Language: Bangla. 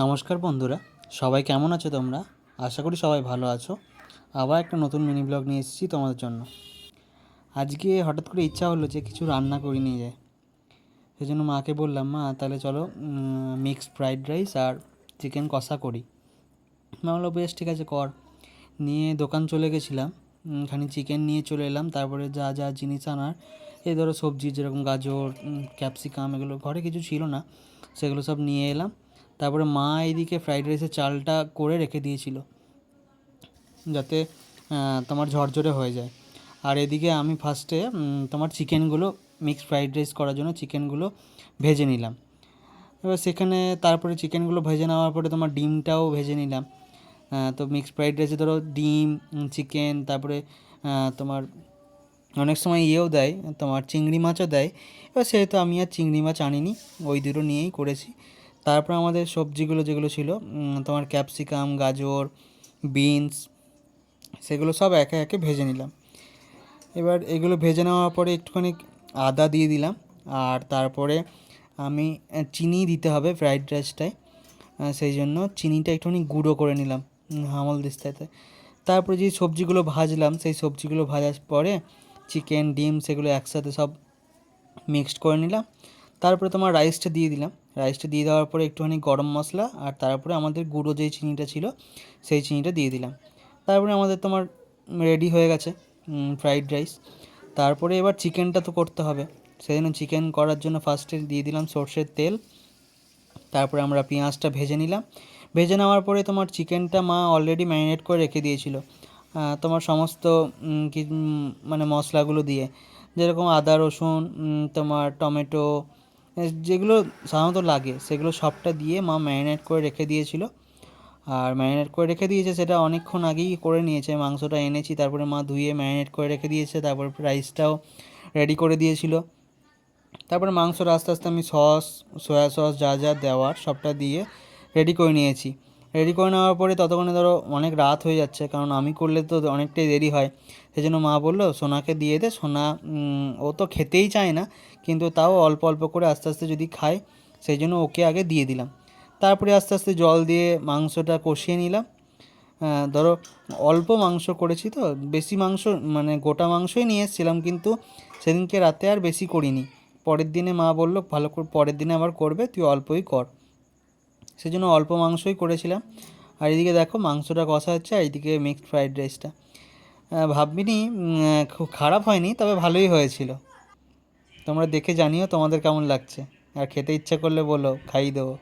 নমস্কার বন্ধুরা, সবাই কেমন আছো তোমরা? আশা করি সবাই ভালো আছো। আবার একটা নতুন মিনি ব্লগ নিয়ে এসেছি তোমাদের জন্য। আজকে হঠাৎ করে ইচ্ছা হলো যে কিছু রান্না করে নিয়ে যায়। সেজন্য মাকে বললাম, মা তাহলে চলো মিক্সড ফ্রাইড রাইস আর চিকেন কষা করি। মা বললো বেশ ঠিক আছে কর। নিয়ে দোকান চলে গেছিলাম, খানি চিকেন নিয়ে চলে এলাম। তারপরে যা যা জিনিস আনার, এই ধরো সবজি যেরকম গাজর, ক্যাপসিকাম, এগুলো ঘরে কিছু ছিল না, সেগুলো সব নিয়ে এলাম। তারপরে মা এইদিকে ফ্রাইড রাইসের চালটা করে রেখে দিয়েছিল, যাতে তোমার ঝরঝরে হয়ে যায়। আর এদিকে আমি ফার্স্টে তোমার চিকেনগুলো, মিক্সড ফ্রাইড রাইস করার জন্য চিকেনগুলো ভেজে নিলাম। এবার সেখানে তারপরে চিকেনগুলো ভেজে নেওয়ার পরে তোমার ডিমটাও ভেজে নিলাম। তো মিক্সড ফ্রাইড রাইসে ধরো ডিম, চিকেন, তারপরে তোমার অনেক সময় ইয়েও দেয়, তোমার চিংড়ি মাছও দেয়। এবার সেহেতু আমি আর চিংড়ি মাছ আনিনি, ওই দুটো নিয়েই করেছি। তারপর আমাদের সবজিগুলো যেগুলো ছিল, তোমার ক্যাপসিকাম, গাজর, বিনস, সেগুলো সব একে একে ভেজে নিলাম। এবার এগুলো ভেজে নেওয়ার পরে একটুখানি আদা দিয়ে দিলাম। আর তারপরে আমি চিনি দিতে হবে ফ্রাইড রাইসটায়, সেই জন্য চিনিটা একটুখানি গুঁড়ো করে নিলাম আমল দিস্তাতে। তারপরে যে সবজিগুলো ভাজলাম, সেই সবজিগুলো ভাজার পরে চিকেন, ডিম, সেগুলো একসাথে সব মিক্সড করে নিলাম। তারপরে তোমার রাইসটা দিয়ে দিলাম। রাইসটা দিয়ে দেওয়ার পরে একটুখানি গরম মশলা, আর তারপরে আমাদের গুঁড়ো যেই চিনিটা ছিল সেই চিনিটা দিয়ে দিলাম। তারপরে আমাদের তোমার রেডি হয়ে গেছে ফ্রাইড রাইস। তারপরে এবার চিকেনটা তো করতে হবে, সেই জন্য চিকেন করার জন্য ফার্স্টে দিয়ে দিলাম সর্ষের তেল। তারপরে আমরা পেঁয়াজটা ভেজে নিলাম। ভেজে নেওয়ার পরে তোমার চিকেনটা মা অলরেডি ম্যারিনেট করে রেখে দিয়েছিল, তোমার সমস্ত মানে মশলাগুলো দিয়ে, যেরকম আদা, রসুন, তোমার টমেটো, যেগুলো সাধারণত লাগে সেগুলো সবটা দিয়ে মা ম্যারিনেট করে রেখে দিয়েছিল। আর ম্যারিনেট করে রেখে দিয়েছে সেটা অনেকক্ষণ আগেই করে নিয়েছে। মাংসটা এনেছি, তারপরে মা ধুয়ে ম্যারিনেট করে রেখে দিয়েছে। তারপর রাইসটাও রেডি করে দিয়েছিল। তারপরে মাংসটা আস্তে আস্তে আমি সস, সয়া সস, যা যা দেওয়ার সবটা দিয়ে রেডি করে নিয়েছি। রেডি করে নেওয়ার পরে ততক্ষণে ধরো অনেক রাত হয়ে যাচ্ছে, কারণ আমি করলে তো অনেকটাই দেরি হয়। সেই জন্য মা বললো সোনাকে দিয়ে দে, সোনা ও তো খেতেই চায় না, কিন্তু তাও অল্প অল্প করে আস্তে আস্তে যদি খায়, সেই জন্য ওকে আগে দিয়ে দিলাম। তারপরে আস্তে আস্তে জল দিয়ে মাংসটা কষিয়ে নিলাম। ধরো অল্প মাংস করেছি তো, বেশি মাংস মানে গোটা মাংসই নিয়ে এসেছিলাম, কিন্তু সেদিনকে রাতে আর বেশি করিনি। পরের দিনে মা বললো ভালো করে পরের দিনে আবার করবে, তুই অল্পই কর। সেই জন্য অল্প মাংসই করেছিলাম। আর এদিকে দেখো মাংসটা কষা হচ্ছে, আর এইদিকে মিক্সড ফ্রাইড রাইসটা ভাববিনি খুব খারাপ হয়নি, তবে ভালোই হয়েছিল। তোমরা দেখে জানিও তোমাদের কেমন লাগছে, আর খেতে ইচ্ছা করলে বলো, খাইয়ে দেবো।